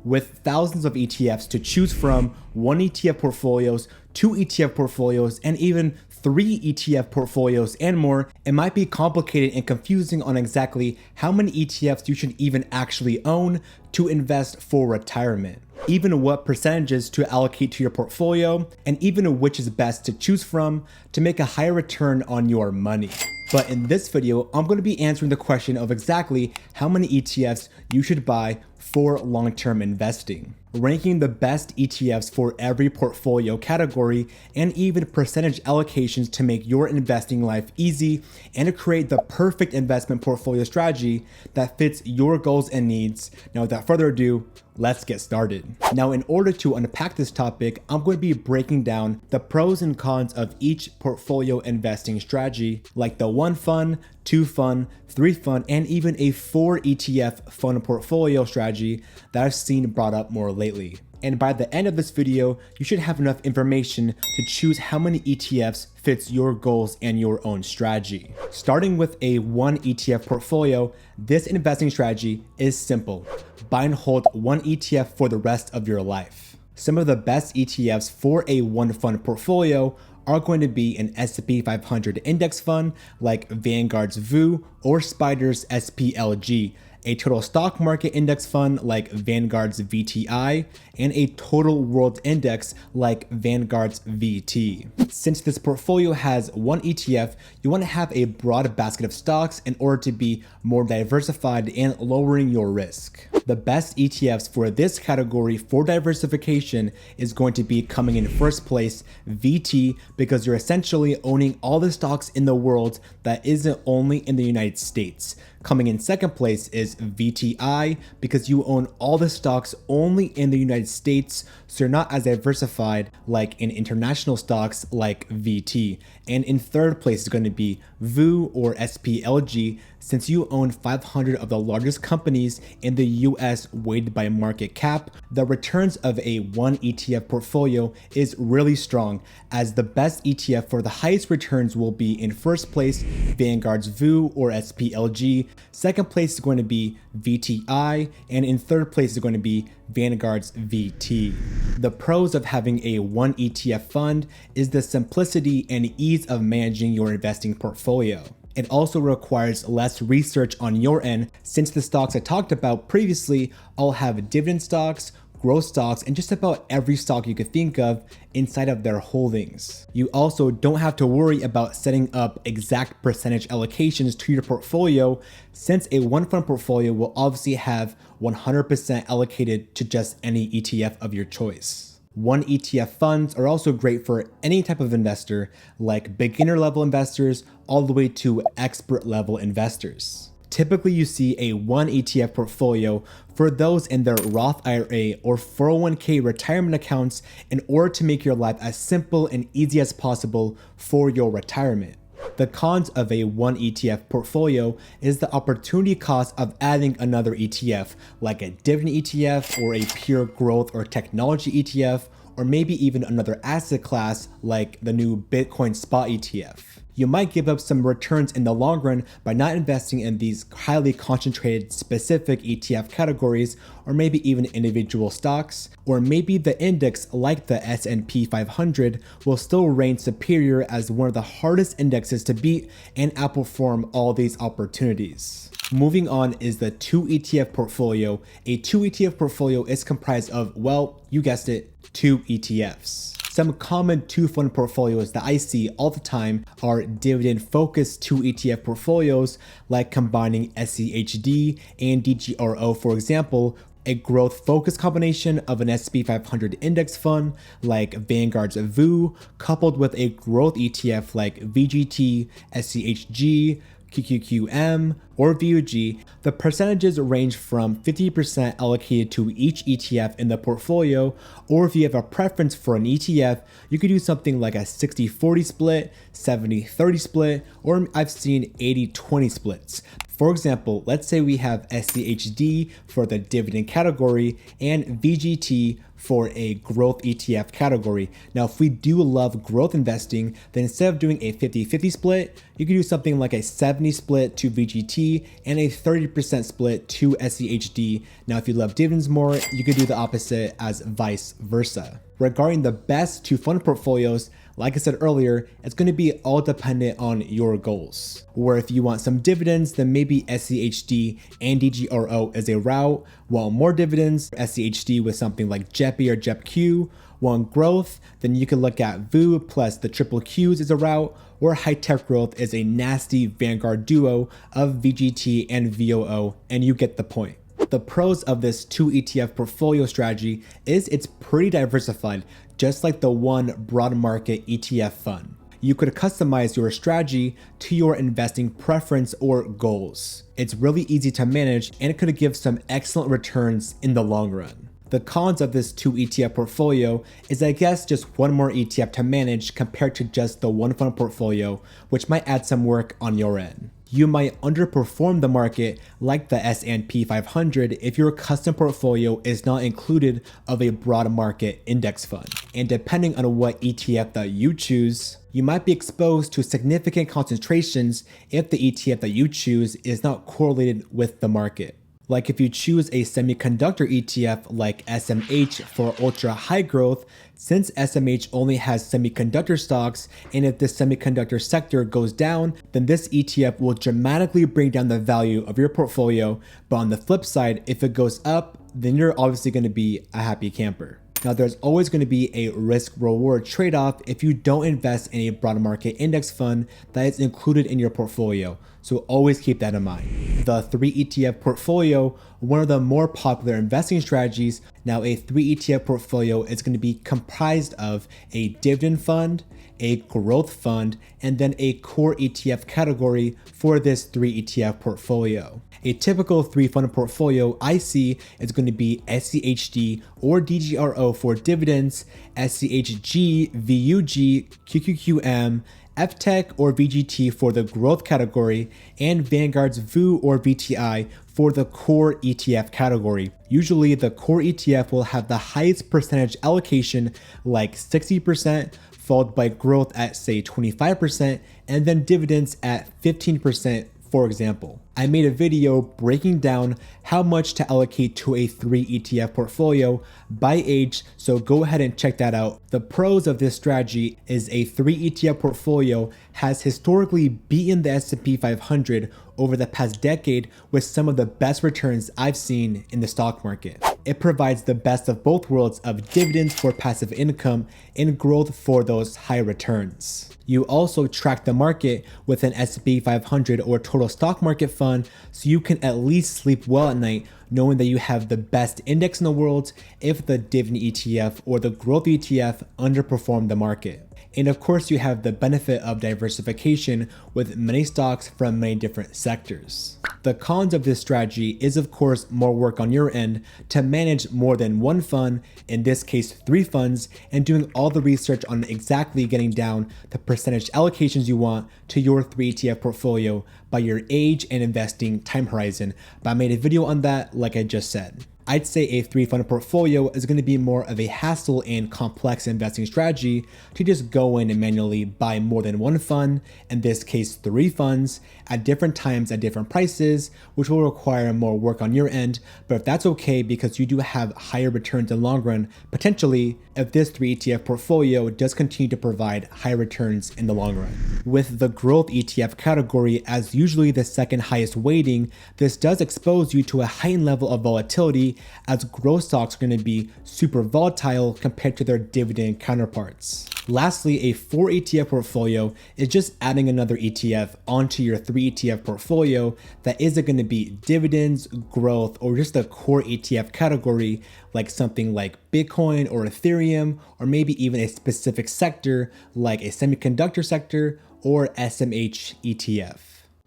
With thousands of ETFs to choose from, 1 ETF portfolios, 2 ETF portfolios, and even 3 ETF portfolios and more, it might be complicated and confusing on exactly how many ETFs you should even actually own to invest for retirement, even what percentages to allocate to your portfolio, and even which is best to choose from to make a higher return on your money. But in this video, I'm going to be answering the question of exactly how many ETFs you should buy for long-term investing, ranking the best ETFs for every portfolio category, and even percentage allocations to make your investing life easy and to create the perfect investment portfolio strategy that fits your goals and needs. Now, without further ado, let's get started. Now, in order to unpack this topic, I'm going to be breaking down the pros and cons of each portfolio investing strategy, like the 1 fund, 2 fund, 3 fund, and even a 4 ETF fund portfolio strategy that I've seen brought up more lately. And by the end of this video, you should have enough information to choose how many ETFs fits your goals and your own strategy. Starting with a 1 ETF portfolio, this investing strategy is simple. Buy and hold 1 ETF for the rest of your life. Some of the best ETFs for a 1 fund portfolio are going to be an S&P 500 index fund like Vanguard's VOO or Spider's SPLG, a total stock market index fund like Vanguard's VTI, and a total world index like Vanguard's VT. Since this portfolio has 1 ETF, you want to have a broad basket of stocks in order to be more diversified and lowering your risk. The best ETFs for this category for diversification is going to be coming in first place, VT, because you're essentially owning all the stocks in the world that isn't only in the United States. Coming in second place is VTI because you own all the stocks only in the United States, so you're not as diversified like in international stocks like VT. And in third place is going to be VOO or SPLG, since you own 500 of the largest companies in the US weighted by market cap. The returns of a 1 ETF portfolio is really strong, as the best ETF for the highest returns will be in first place Vanguard's VOO or SPLG, second place is going to be VTI, and in third place is going to be Vanguard's VT. The pros of having a 1 ETF fund is the simplicity and ease of managing your investing portfolio. It also requires less research on your end, since the stocks I talked about previously all have dividend stocks, growth stocks, and just about every stock you could think of inside of their holdings. You also don't have to worry about setting up exact percentage allocations to your portfolio, since a 1 fund portfolio will obviously have 100% allocated to just any ETF of your choice. 1 ETF funds are also great for any type of investor, like beginner level investors all the way to expert level investors. Typically, you see a 1 ETF portfolio for those in their Roth IRA or 401k retirement accounts in order to make your life as simple and easy as possible for your retirement. The cons of a 1 ETF portfolio is the opportunity cost of adding another ETF, like a dividend ETF or a pure growth or technology ETF, or maybe even another asset class like the new Bitcoin spot ETF. You might give up some returns in the long run by not investing in these highly concentrated specific ETF categories, or maybe even individual stocks, or maybe the index like the S&P 500 will still reign superior as one of the hardest indexes to beat and outperform all these opportunities. Moving on is the 2 ETF portfolio. A 2 ETF portfolio is comprised of, well, you guessed it, 2 ETFs. Some common 2 fund portfolios that I see all the time are dividend focused 2 ETF portfolios, like combining SCHD and DGRO, for example, a growth focused combination of an S&P 500 index fund like Vanguard's VOO, coupled with a growth ETF like VGT, SCHG, QQQM, or VUG. The percentages range from 50% allocated to each ETF in the portfolio, or if you have a preference for an ETF, you could do something like a 60-40 split, 70-30 split, or I've seen 80-20 splits. For example, let's say we have SCHD for the dividend category and VGT for a growth ETF category. Now, if we do love growth investing, then instead of doing a 50-50 split, you could do something like a 70 split to VGT USD, and a 30% split to SCHD. Now, if you love dividends more, you could do the opposite as vice versa. Regarding the best to fund portfolios, like I said earlier, it's going to be all dependent on your goals. Where if you want some dividends, then maybe SCHD and DGRO is a route. Want more dividends, SCHD with something like JEPI or JEPQ. Want growth, then you can look at VU plus the triple Qs is a route, or high tech growth is a nasty Vanguard duo of VGT and VOO, and you get the point. The pros of this 2 ETF portfolio strategy is it's pretty diversified, just like the one broad market ETF fund. You could customize your strategy to your investing preference or goals. It's really easy to manage and it could give some excellent returns in the long run. The cons of this 2 ETF portfolio is I guess just one more ETF to manage compared to just the one fund portfolio, which might add some work on your end. You might underperform the market like the S&P 500 if your custom portfolio is not included of a broad market index fund. And depending on what ETF that you choose, you might be exposed to significant concentrations if the ETF that you choose is not correlated with the market. Like if you choose a semiconductor ETF like SMH for ultra high growth, since SMH only has semiconductor stocks, and if this semiconductor sector goes down, then this ETF will dramatically bring down the value of your portfolio. But on the flip side, if it goes up, then you're obviously going to be a happy camper. Now, there's always going to be a risk-reward trade-off if you don't invest in a broad market index fund that is included in your portfolio. So always keep that in mind. The 3 ETF portfolio, one of the more popular investing strategies. Now, a 3 ETF portfolio is going to be comprised of a dividend fund, a growth fund, and then a core ETF category for this 3 ETF portfolio. A typical 3 fund portfolio I see is going to be SCHD or DGRO for dividends, SCHG, VUG, QQQM, FTech or VGT for the growth category, and Vanguard's VU or VTI for the core ETF category. Usually the core ETF will have the highest percentage allocation, like 60%, followed by growth at say 25%, and then dividends at 15%. For example, I made a video breaking down how much to allocate to a 3 ETF portfolio by age, so go ahead and check that out. The pros of this strategy is a 3 ETF portfolio has historically beaten the S&P 500 over the past decade with some of the best returns I've seen in the stock market. It provides the best of both worlds of dividends for passive income and growth for those high returns. You also track the market with an S&P 500 or total stock market fund, so you can at least sleep well at night knowing that you have the best index in the world if the dividend ETF or the growth ETF underperform the market. And of course, you have the benefit of diversification with many stocks from many different sectors. The cons of this strategy is of course more work on your end to manage more than one fund, in this case 3 funds, and doing all the research on exactly getting down the percentage allocations you want to your 3 ETF portfolio by your age and investing time horizon. But I made a video on that like I just said. I'd say a 3 fund portfolio is going to be more of a hassle and complex investing strategy to just go in and manually buy more than one fund, in this case 3 funds, at different times at different prices, which will require more work on your end. But if that's okay because you do have higher returns in the long run, potentially, if this 3 ETF portfolio does continue to provide high returns in the long run. With the growth ETF category as usually the second highest weighting, this does expose you to a heightened level of volatility, as growth stocks are going to be super volatile compared to their dividend counterparts. Lastly, a 4 ETF portfolio is just adding another ETF onto your 3 ETF portfolio that isn't going to be dividends, growth, or just a core ETF category like something like Bitcoin or Ethereum, or maybe even a specific sector like a semiconductor sector or SMH ETF.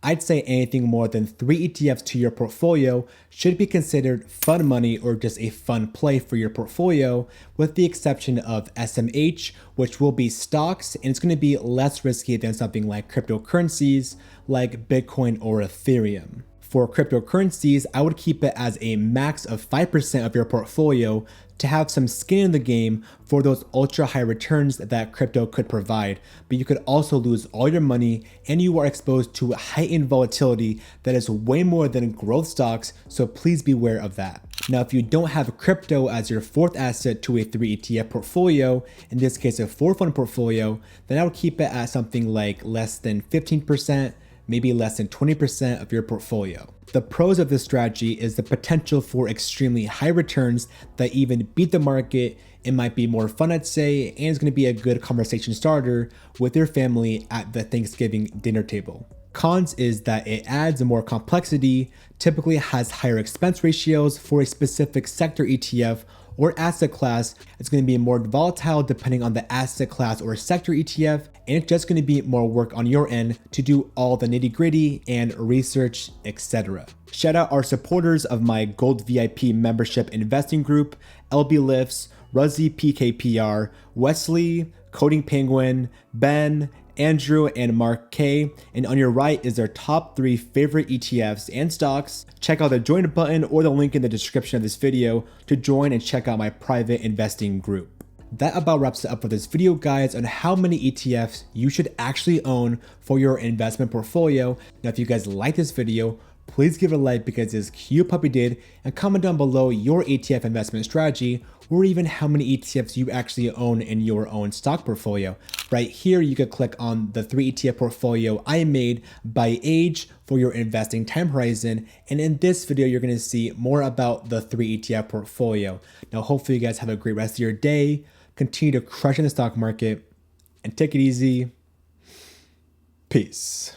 I'd say anything more than 3 ETFs to your portfolio should be considered fun money or just a fun play for your portfolio, with the exception of SMH, which will be stocks, and it's going to be less risky than something like cryptocurrencies like Bitcoin or Ethereum. For cryptocurrencies, I would keep it as a max of 5% of your portfolio to have some skin in the game for those ultra high returns that crypto could provide. But you could also lose all your money and you are exposed to heightened volatility that is way more than growth stocks, so please beware of that. Now, if you don't have crypto as your fourth asset to a 3 ETF portfolio, in this case a 4-fund portfolio, then I would keep it at something like less than 15%, maybe less than 20% of your portfolio. The pros of this strategy is the potential for extremely high returns that even beat the market. It might be more fun, I'd say, and it's going to be a good conversation starter with your family at the Thanksgiving dinner table. Cons is that it adds more complexity, typically has higher expense ratios for a specific sector ETF or asset class. It's going to be more volatile depending on the asset class or sector ETF, and it's just going to be more work on your end to do all the nitty gritty and research, etc. Shout out our supporters of my Gold VIP membership investing group, LB Lifts, Ruzzy PKPR, Wesley, Coding Penguin, Ben, Andrew, and Mark K. And on your right is their top 3 favorite ETFs and stocks. Check out the join button or the link in the description of this video to join and check out my private investing group. That about wraps it up for this video, guys, on how many ETFs you should actually own for your investment portfolio. Now, if you guys like this video, please give it a like because this cute puppy did, and comment down below your ETF investment strategy or even how many ETFs you actually own in your own stock portfolio. Right here, you could click on the 3 ETF portfolio I made by age for your investing time horizon. And in this video, you're gonna see more about the 3 ETF portfolio. Now, hopefully you guys have a great rest of your day, continue to crush in the stock market, and take it easy. Peace.